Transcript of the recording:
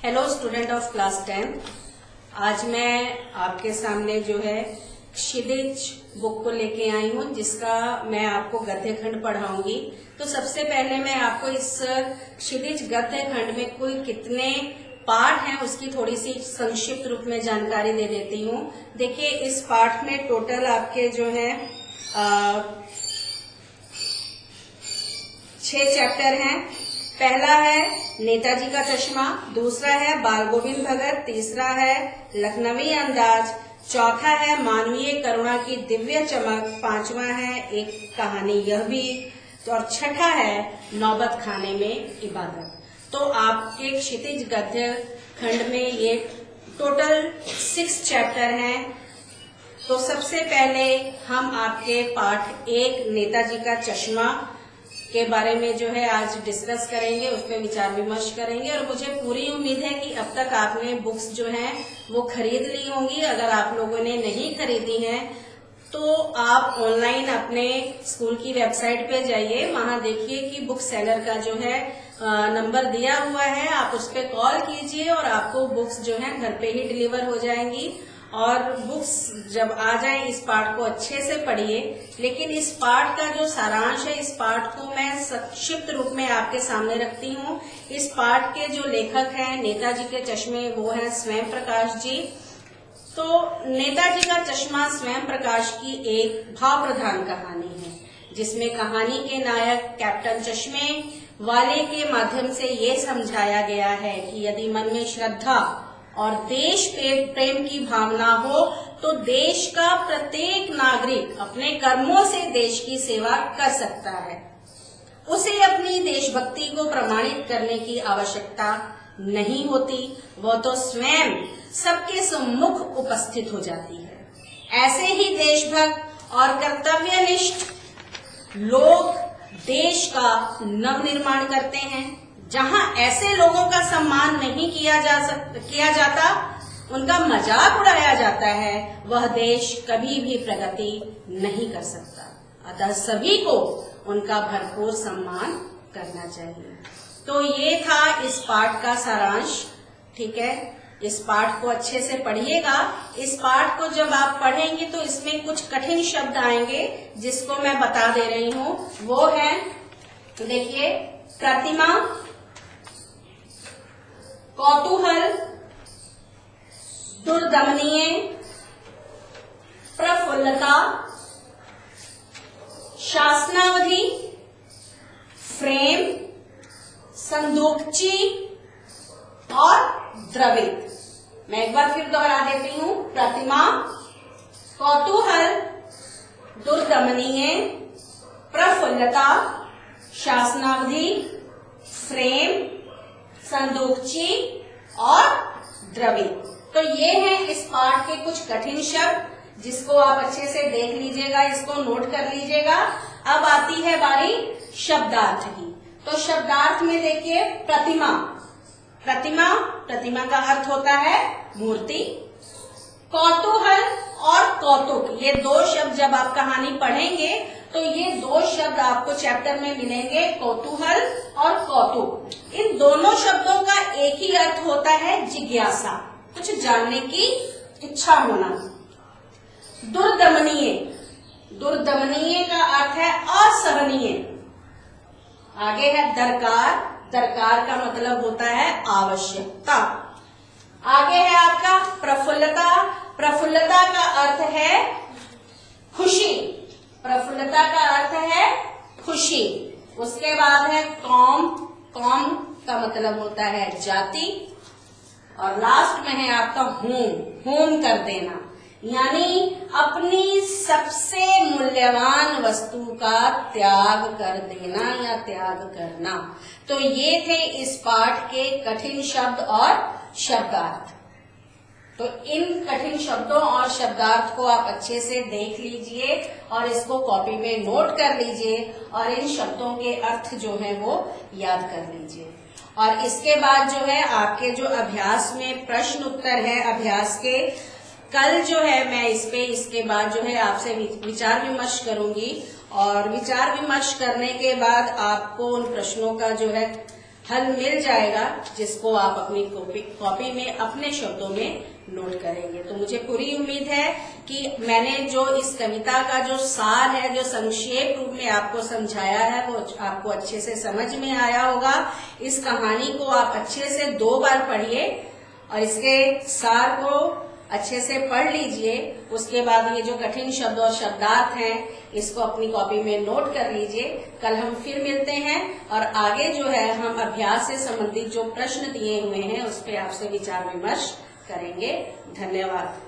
Hello student of class 10। आज मैं आपके सामने जो है क्षितिज बुक को लेके आई हूँ, जिसका मैं आपको गद्य खंड पढ़ाऊंगी। तो सबसे पहले मैं आपको इस क्षितिज गद्य खंड में कुल कितने पाठ हैं उसकी थोड़ी सी संक्षिप्त रूप में जानकारी दे देती हूँ। देखिए, इस पाठ में टोटल आपके जो है 6 चैप्टर हैं। पहला है नेताजी का चश्मा, दूसरा है बाल गोविंद भगत, तीसरा है लखनवी अंदाज, चौथा है मानवीय करुणा की दिव्य चमक, पांचवा है एक कहानी यह भी, और छठा है नौबत खाने में इबादत। तो आपके क्षितिज गद्य खंड में ये टोटल 6 चैप्टर हैं। तो सबसे पहले हम आपके पाठ 1 नेताजी का चश्मा के बारे में जो है आज डिस्कस करेंगे, उस पर विचार विमर्श करेंगे। और मुझे पूरी उम्मीद है कि अब तक आपने बुक्स जो हैं वो खरीद ली होंगी। अगर आप लोगों ने नहीं खरीदी हैं तो आप ऑनलाइन अपने स्कूल की वेबसाइट पे जाइए, वहां देखिए कि बुक सेलर का जो है नंबर दिया हुआ है, आप उस पर कॉल कीजिए और आपको बुक्स जो है घर पे ही डिलीवर हो जाएंगी। और बुक्स जब आ जाए इस पाठ को अच्छे से पढ़िए। लेकिन इस पाठ का जो सारांश है, इस पाठ को मैं संक्षिप्त रूप में आपके सामने रखती हूँ। इस पाठ के जो लेखक हैं नेताजी के चश्मे, वो हैं स्वयं प्रकाश जी। तो नेताजी का चश्मा स्वयं प्रकाश की एक भाव प्रधान कहानी है, जिसमें कहानी के नायक कैप्टन चश्मे वाले के माध्यम से ये समझाया गया है कि यदि मन में श्रद्धा और देश प्रेम की भावना हो तो देश का प्रत्येक नागरिक अपने कर्मों से देश की सेवा कर सकता है। उसे अपनी देशभक्ति को प्रमाणित करने की आवश्यकता नहीं होती, वह तो स्वयं सबके सम्मुख उपस्थित हो जाती है। ऐसे ही देशभक्त और कर्तव्यनिष्ठ लोग देश का नवनिर्माण करते हैं। जहां ऐसे लोगों का सम्मान नहीं किया जाता, उनका मजाक उड़ाया जाता है, वह देश कभी भी प्रगति नहीं कर सकता। अतः सभी को उनका भरपूर सम्मान करना चाहिए। तो ये था इस पाठ का सारांश। ठीक है, इस पाठ को अच्छे से पढ़िएगा। इस पाठ को जब आप पढ़ेंगे तो इसमें कुछ कठिन शब्द आएंगे, जिसको मैं बता दे रही हूँ। वो है, देखिए, प्रतिमा, कौतूहल, दुर्दमनीय, प्रफुल्लता, शासनावधि, फ्रेम, संदूकची और द्रवित। मैं एक बार फिर दोहरा देती हूँ। प्रतिमा, कौतूहल, दुर्दमनीय, प्रफुल्लता, शासनावधि, फ्रेम, संदूकची और द्रवित। तो ये हैं इस पाठ के कुछ कठिन शब्द, जिसको आप अच्छे से देख लीजिएगा, इसको नोट कर लीजिएगा। अब आती है बारी शब्दार्थ की। तो शब्दार्थ में देखिए, प्रतिमा, प्रतिमा, प्रतिमा का अर्थ होता है मूर्ति। कौतूहल और कौतुक, ये 2 शब्द जब आप कहानी पढ़ेंगे तो ये 2 शब्द आपको चैप्टर में मिलेंगे, कौतूहल और कौतुक। इन दोनों शब्दों का एक ही अर्थ होता है जिज्ञासा, कुछ जानने की इच्छा होना। दुर्दमनीय, दुर्दमनीय का अर्थ है असहनीय। आगे है दरकार, दरकार का मतलब होता है आवश्यकता। आगे है आपका प्रफुल्लता, प्रफुल्लता का अर्थ है खुशी, प्रफुल्लता का अर्थ है खुशी। उसके बाद है कौम, कौम का मतलब होता है जाति। और लास्ट में है आपका होम, होम कर देना, यानी अपनी सबसे मूल्यवान वस्तु का त्याग कर देना या त्याग करना। तो ये थे इस पाठ के कठिन शब्द और शब्दार्थ। तो इन कठिन शब्दों और शब्दार्थ को आप अच्छे से देख लीजिए और इसको कॉपी में नोट कर लीजिए और इन शब्दों के अर्थ जो है वो याद कर लीजिए। और इसके बाद जो है आपके जो अभ्यास में प्रश्न उत्तर है अभ्यास के, कल जो है मैं इसके बाद जो है आपसे विचार विमर्श करूंगी और विचार विमर्श करने के बाद आपको उन प्रश्नों का जो है हल मिल जाएगा, जिसको आप अपनी कॉपी में अपने शब्दों में नोट करेंगे। तो मुझे पूरी उम्मीद है कि मैंने जो इस कविता का जो सार है, जो संक्षेप रूप में आपको समझाया है, वो आपको अच्छे से समझ में आया होगा। इस कहानी को आप अच्छे से 2 बार पढ़िए और इसके सार को अच्छे से पढ़ लीजिए। उसके बाद ये जो कठिन शब्द और शब्दार्थ हैं, इसको अपनी कॉपी में नोट कर लीजिए। कल हम फिर मिलते हैं और आगे जो है हम अभ्यास से संबंधित जो प्रश्न दिए हुए हैं उस पर आपसे विचार विमर्श करेंगे। धन्यवाद।